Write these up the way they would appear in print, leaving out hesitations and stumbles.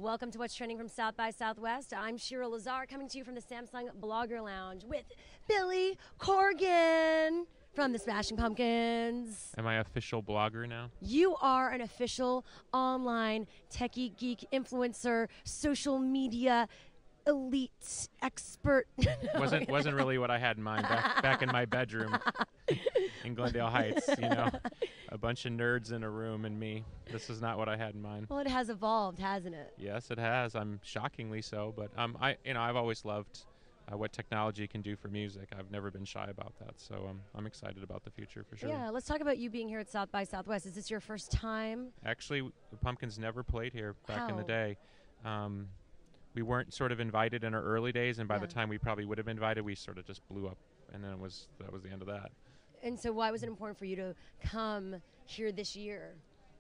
Welcome to What's Trending from South by Southwest. I'm Shira Lazar, coming to you from the Samsung Blogger Lounge with Billy Corgan from the Smashing Pumpkins. Am I official blogger now? You are an official online techie geek influencer, social media elite expert. Wasn't really what I had in mind back in my bedroom in Glendale Heights. You know, a bunch of nerds in a room and me. This is not what I had in mind. Well, it has evolved, hasn't it? Yes, it has. I'm shockingly so. But I've always loved what technology can do for music. I've never been shy about that. So I'm excited about the future for sure. Yeah, let's talk about you being here at South by Southwest. Is this your first time? Actually, the Pumpkins never played here back in the How? day. We weren't sort of invited in our early days, and by the time we probably would have been invited, we sort of just blew up, and then that was the end of that. And so why was it important for you to come here this year?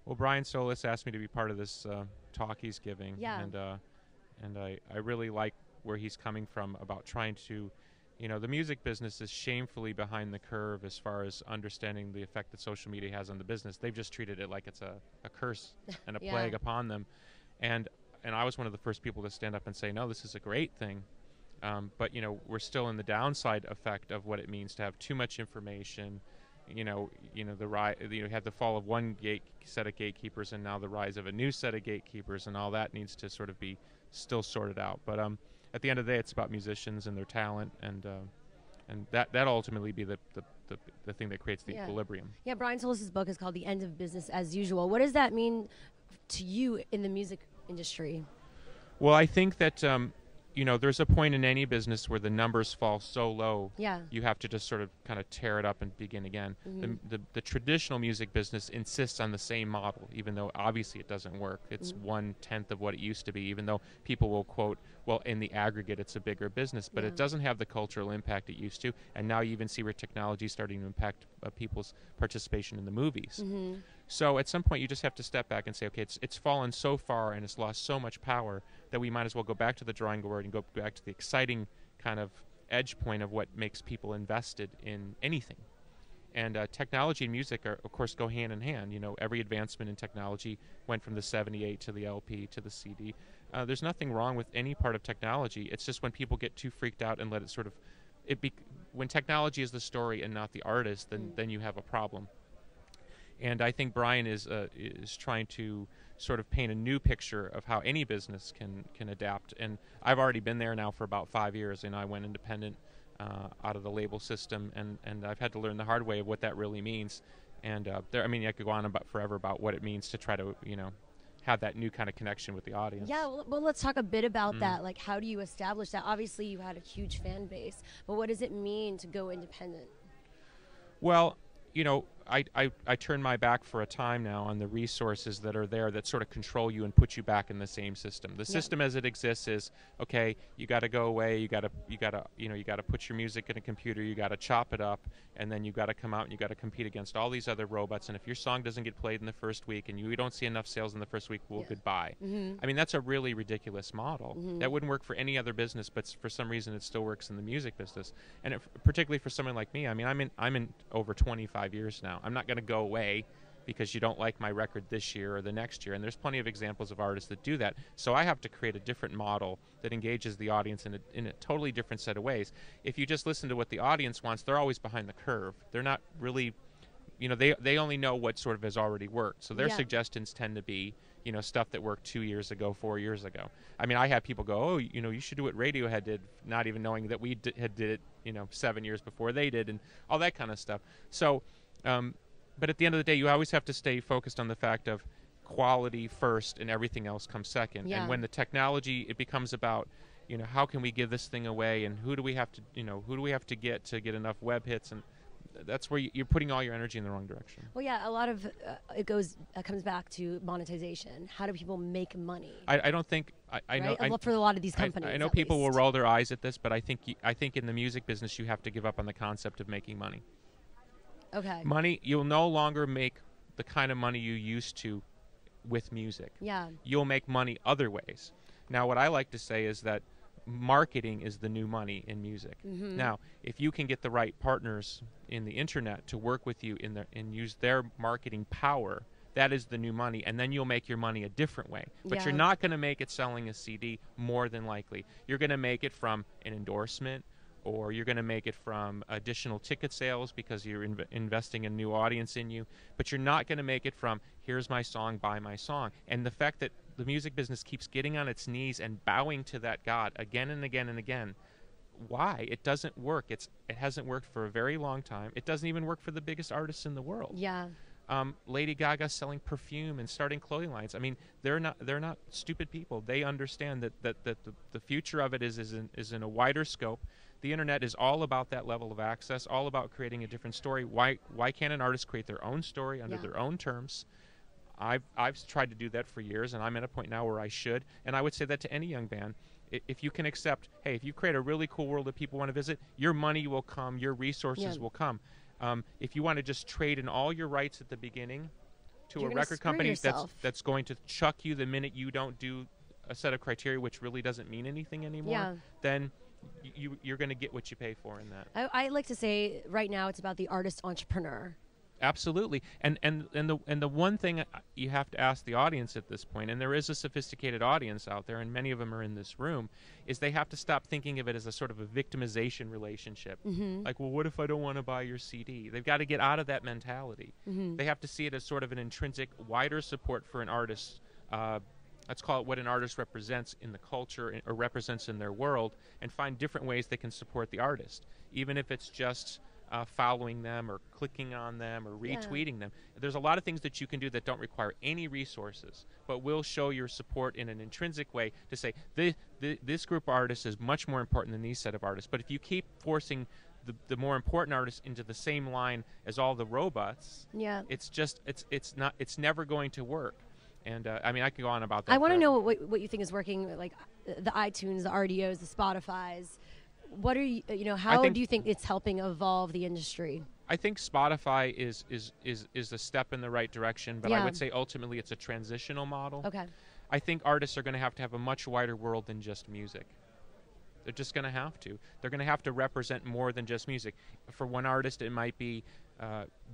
Well, Brian Solis asked me to be part of this talk he's giving, and I really like where he's coming from about trying to, the music business is shamefully behind the curve as far as understanding the effect that social media has on the business. They've just treated it like it's a curse and a plague upon them, and I was one of the first people to stand up and say, no, this is a great thing. But, we're still in the downside effect of what it means to have too much information. You have the fall of one set of gatekeepers and now the rise of a new set of gatekeepers, and all that needs to sort of be still sorted out. But at the end of the day, it's about musicians and their talent, and that ultimately be the thing that creates the equilibrium. Yeah, Brian Solis' book is called The End of Business as Usual. What does that mean to you in the music industry? Well, I think that there's a point in any business where the numbers fall so low, you have to just sort of kind of tear it up and begin again. Mm-hmm. The traditional music business insists on the same model, even though obviously it doesn't work. It's 1/10 of what it used to be, even though people will quote, well, in the aggregate it's a bigger business, but it doesn't have the cultural impact it used to, and now you even see where technology is starting to impact people's participation in the movies. Mm-hmm. So at some point you just have to step back and say, okay, it's fallen so far and it's lost so much power that we might as well go back to the drawing board and go back to the exciting kind of edge point of what makes people invested in anything. And technology and music, of course, go hand in hand. Every advancement in technology went from the 78 to the LP to the CD. There's nothing wrong with any part of technology. It's just when people get too freaked out and let it sort of, when technology is the story and not the artist, then you have a problem. And I think Brian is trying to sort of paint a new picture of how any business can adapt. And I've already been there now for about 5 years, and I went independent out of the label system, and I've had to learn the hard way of what that really means. And I could go on forever about what it means to try to have that new kind of connection with the audience. Yeah, well, let's talk a bit about that. Like, how do you establish that? Obviously, you had a huge fan base, but what does it mean to go independent? Well, I turn my back for a time now on the resources that are there that sort of control you and put you back in the same system. The system as it exists is, okay, you got to go away, you got to put your music in a computer, you got to chop it up, and then you got to come out and you got to compete against all these other robots. And if your song doesn't get played in the first week and you don't see enough sales in the first week, well, goodbye. Mm-hmm. I mean, that's a really ridiculous model. Mm-hmm. That wouldn't work for any other business, but for some reason it still works in the music business. And particularly for someone like me, I mean, I'm in over 25 years now. I'm not going to go away because you don't like my record this year or the next year, and there's plenty of examples of artists that do that. So I have to create a different model that engages the audience in a totally different set of ways. If you just listen to what the audience wants, they're always behind the curve. They're not really, they only know what sort of has already worked. So their suggestions tend to be, stuff that worked 2 years ago, 4 years ago. I mean, I have people go, oh, you should do what Radiohead did, not even knowing that we did it, 7 years before they did, and all that kind of stuff. So, but at the end of the day, you always have to stay focused on the fact of quality first and everything else comes second. Yeah. And when the technology, it becomes about, how can we give this thing away, and who do we have to get enough web hits, and that's where you're putting all your energy in the wrong direction. Well, yeah, a lot of it comes back to monetization. How do people make money? I don't think I know. For a lot of these companies, I know people will roll their eyes at this, but I think in the music business you have to give up on the concept of making money. Okay. Money, you'll no longer make the kind of money you used to with music. Yeah. You'll make money other ways. Now, what I like to say is that marketing is the new money in music. Mm-hmm. Now, if you can get the right partners in the internet to work with you and use their marketing power, that is the new money, and then you'll make your money a different way. But Yeah. you're not going to make it selling a CD, more than likely. You're going to make it from an endorsement, or you're going to make it from additional ticket sales because you're investing a new audience in you. But you're not going to make it from, here's my song, buy my song. And the fact that the music business keeps getting on its knees and bowing to that God again and again and again, why? It doesn't work. It hasn't worked for a very long time. It doesn't even work for the biggest artists in the world. Yeah. Lady Gaga selling perfume and starting clothing lines. I mean, they're not stupid people. They understand that the future of it is in a wider scope. The internet is all about that level of access, all about creating a different story. Why can't an artist create their own story under their own terms? I've tried to do that for years, and I'm at a point now where I should. And I would say that to any young band. If you can accept, hey, if you create a really cool world that people want to visit, your money will come, your resources will come. If you want to just trade in all your rights at the beginning to You're a gonna record screw company yourself. that's going to chuck you the minute you don't do a set of criteria, which really doesn't mean anything anymore, then you're going to get what you pay for in that. I like to say right now it's about the artist entrepreneur. Absolutely, and the one thing you have to ask the audience at this point, and there is a sophisticated audience out there, and many of them are in this room, is they have to stop thinking of it as a sort of a victimization relationship. Like, well, what if I don't want to buy your CD? They've got to get out of that mentality. They have to see it as sort of an intrinsic, wider support for an artist. Let's call it what an artist represents in the culture or represents in their world, and find different ways they can support the artist, even if it's just following them or clicking on them or retweeting them. There's a lot of things that you can do that don't require any resources, but will show your support in an intrinsic way to say, this group of artists is much more important than these set of artists. But if you keep forcing the more important artists into the same line as all the robots, it's never going to work. And I mean, I could go on about that. I want to know what you think is working, like the iTunes, the RDOs, the Spotify's. What are you how do you think it's helping evolve the industry? I think Spotify is a step in the right direction, but I would say ultimately it's a transitional model. Okay. I think artists are going to have a much wider world than just music. They're just going to have to. They're going to have to represent more than just music. For one artist, it might be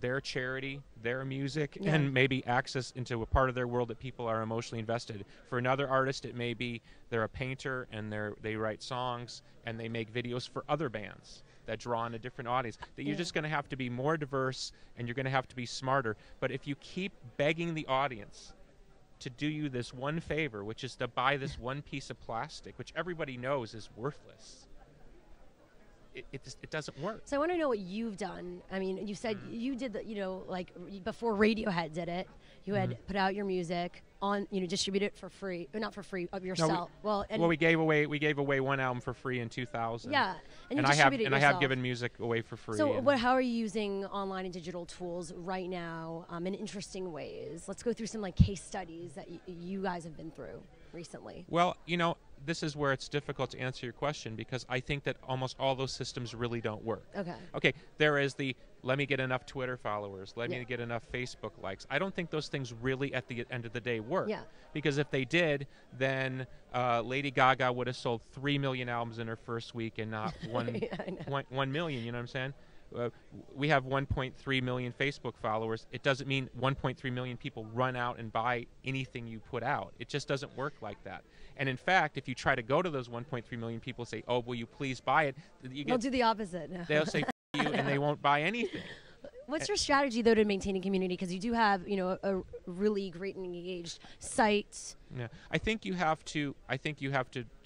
their charity, their music, and maybe access into a part of their world that people are emotionally invested. For another artist, it may be they're a painter and they write songs and they make videos for other bands that draw on a different audience. That you're just going to have to be more diverse, and you're going to have to be smarter. But if you keep begging the audience to do you this one favor, which is to buy this one piece of plastic, which everybody knows is worthless, it doesn't work. So I want to know what you've done. I mean, you said you did like before Radiohead did it, you had put out your music on, distribute it for free, not for free, of yourself. No, we gave away one album for free in 2000. Yeah, and I have given music away for free. So how are you using online and digital tools right now in interesting ways? Let's go through some case studies that you guys have been through recently. Well, this is where it's difficult to answer your question, because I think that almost all those systems really don't work. Okay, there is the let me get enough Twitter followers, let me get enough Facebook likes. I don't think those things really at the end of the day work. Because if they did, then Lady Gaga would have sold 3 million albums in her first week and not 1 million, you know what I'm saying? We have 1.3 million Facebook followers. It doesn't mean 1.3 million people run out and buy anything you put out. It just doesn't work like that. And in fact, if you try to go to those 1.3 million people and say, oh, will you please buy it? They'll do the opposite. No. They'll say, F you, and they won't buy anything. What's your strategy, though, to maintaining community? Because you do have, a really great and engaged site. Yeah, I think you have to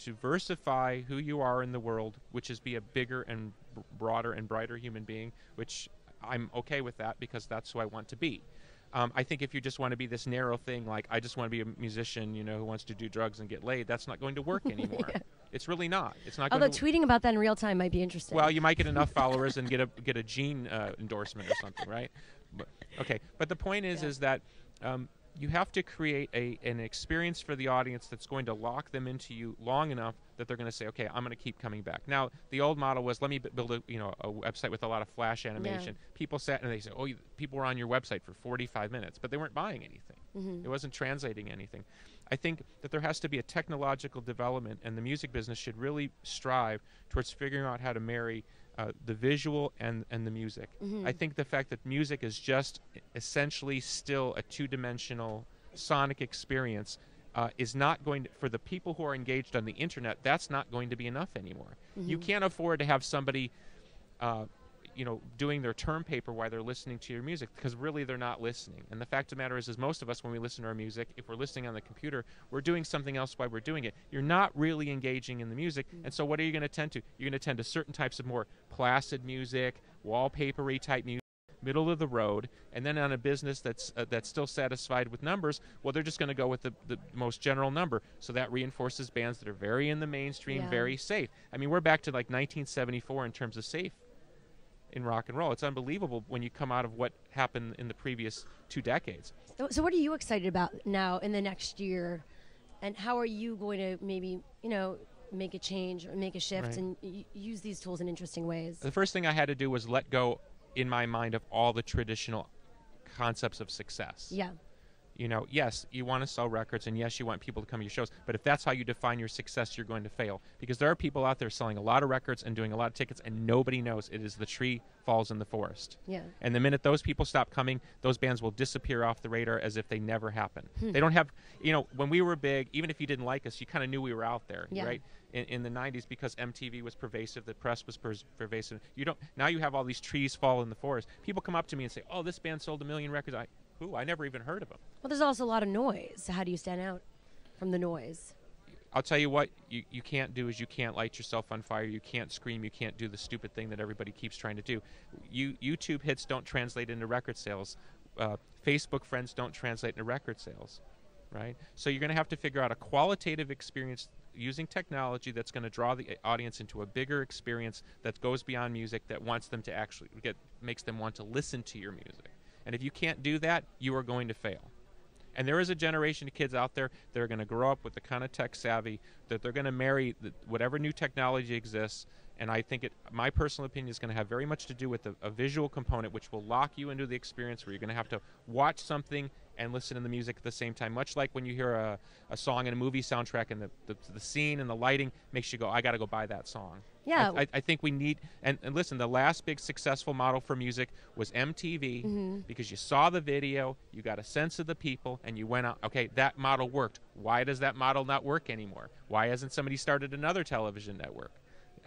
diversify who you are in the world, which is be a bigger and broader and brighter human being, which I'm okay with that because that's who I want to be. I think if you just want to be this narrow thing, like I just want to be a musician, who wants to do drugs and get laid, that's not going to work anymore. It's really not. It's not. Although tweeting about that in real time might be interesting. Well, you might get enough followers and get a gene endorsement or something, right? But the point is that you have to create an experience for the audience that's going to lock them into you long enough that they're going to say, okay, I'm going to keep coming back. Now, the old model was, let me build a website with a lot of flash animation. People sat and they said, people were on your website for 45 minutes, but they weren't buying anything. It wasn't translating anything. I think that there has to be a technological development, and the music business should really strive towards figuring out how to marry the visual and the music. I think the fact that music is just essentially still a two-dimensional sonic experience is not going to, for the people who are engaged on the internet, that's not going to be enough anymore. You can't afford to have somebody doing their term paper while they're listening to your music, because really they're not listening. And the fact of the matter is most of us, when we listen to our music, if we're listening on the computer, we're doing something else while we're doing it. You're not really engaging in the music, and so what are you going to tend to? You're going to tend to certain types of more placid music, wallpapery type music, middle of the road. And then on a business that's still satisfied with numbers, well, they're just going to go with the most general number. So that reinforces bands that are very in the mainstream, very safe. I mean, we're back to like 1974 in terms of safe in rock and roll. It's unbelievable when you come out of what happened in the previous 2 decades. So what are you excited about now in the next year, and how are you going to maybe make a change or make a shift and use these tools in interesting ways? The first thing I had to do was let go in my mind of all the traditional concepts of success. Yeah. Yes, you want to sell records, and yes, you want people to come to your shows, but if that's how you define your success, you're going to fail. Because there are people out there selling a lot of records and doing a lot of tickets, and nobody knows. It is the tree falls in the forest. Yeah. And the minute those people stop coming, those bands will disappear off the radar as if they never happened. They don't have, when we were big, even if you didn't like us, you kind of knew we were out there, right? In the 90s, because MTV was pervasive, the press was pervasive. Now you have all these trees fall in the forest. People come up to me and say, oh, this band sold 1 million records. I never even heard of them. Well, there's also a lot of noise. So how do you stand out from the noise? I'll tell you what you can't do is you can't light yourself on fire. You can't scream. You can't do the stupid thing that everybody keeps trying to do. YouTube hits don't translate into record sales. Facebook friends don't translate into record sales, right? So you're going to have to figure out a qualitative experience using technology that's going to draw the audience into a bigger experience that goes beyond music, that wants them to actually makes them want to listen to your music. And if you can't do that, you are going to fail. And there is a generation of kids out there that are going to grow up with the kind of tech savvy that they're going to marry whatever new technology exists. And I think my personal opinion is going to have very much to do with a visual component, which will lock you into the experience where you're going to have to watch something and listen to the music at the same time. Much like when you hear a song in a movie soundtrack and the scene and the lighting makes you go, I got to go buy that song. Yeah. I think we need, and listen, the last big successful model for music was MTV, because you saw the video, you got a sense of the people, and you went out, okay, that model worked. Why does that model not work anymore? Why hasn't somebody started another television network?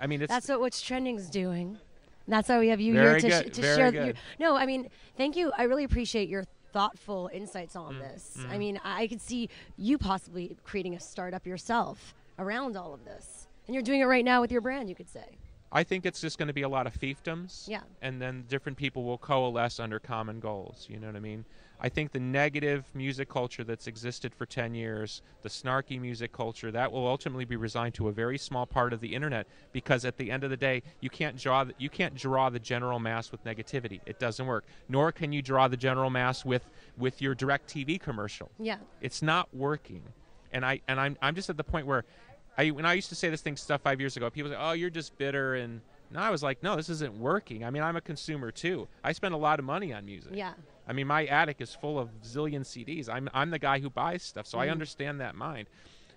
I mean, that's what What's Trending's doing. That's why we have you very here good, to very share. good. No, I mean, thank you. I really appreciate your thoughtful insights on this. I mean, I could see you possibly creating a startup yourself around all of this. And you're doing it right now with your brand, you could say. I think it's just going to be a lot of fiefdoms. Yeah. And then different people will coalesce under common goals. You know what I mean? I think the negative music culture that's existed for 10 years, the snarky music culture, that will ultimately be resigned to a very small part of the internet, because at the end of the day, you can't draw the general mass with negativity. It doesn't work. Nor can you draw the general mass with your direct TV commercial. Yeah. It's not working. And I'm just at the point where when I used to say this stuff 5 years ago, people say, "Oh, you're just bitter," and I was like, "No, this isn't working." I mean, I'm a consumer too. I spend a lot of money on music. Yeah. I mean, my attic is full of zillion CDs. I'm the guy who buys stuff, so I understand that mind.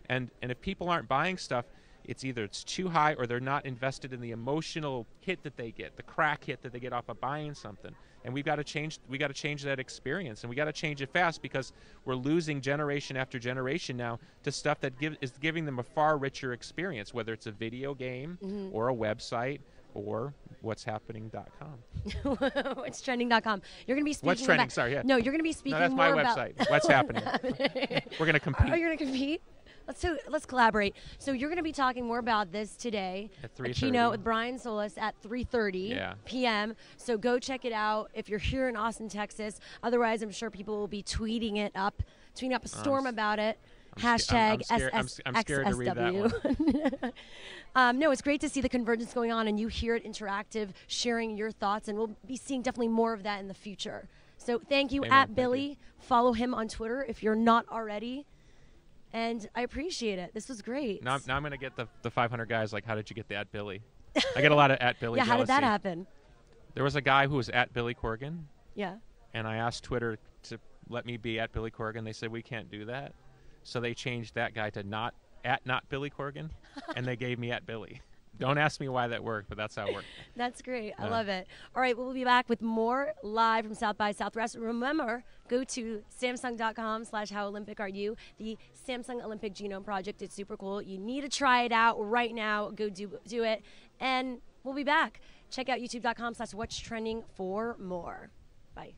And if people aren't buying stuff, it's either it's too high or they're not invested in the emotional hit that they get, the crack hit that they get off of buying something. And we got to change that experience, and we got to change it fast, because we're losing generation after generation now to stuff that is giving them a far richer experience, whether it's a video game or a website or what'shappening.com. What'strending.com. You're going to be speaking What's Trending? about, Sorry, yeah. No, you're going to be speaking that's more my about website. What's happening? We're going to compete. Oh, you're going to compete? Let's collaborate. So you're going to be talking more about this today. At 3:30. A keynote with Brian Solis at 3:30 p.m. So go check it out if you're here in Austin, Texas. Otherwise, I'm sure people will be tweeting up a storm about it. Hashtag I'm scared to read that one. No, it's great to see the convergence going on, and you hear it interactive, sharing your thoughts, and we'll be seeing definitely more of that in the future. So thank you. Amen. At Billy. Follow him on Twitter if you're not already. And I appreciate it. This was great. Now I'm going to get the 500 guys like, how did you get the at Billy? I get a lot of at Billy jealousy. How did that happen? There was a guy who was at Billy Corgan. Yeah. And I asked Twitter to let me be at Billy Corgan. They said, we can't do that. So they changed that guy to not Billy Corgan, and they gave me at Billy. Don't ask me why that worked, but that's how it worked. That's great. I love it. All right, we'll be back with more live from South by Southwest. Remember, go to samsung.com/howolympic are you. The Samsung Olympic Genome Project. It's super cool. You need to try it out right now. Go do it. And we'll be back. Check out youtube.com/whatstrending for more. Bye.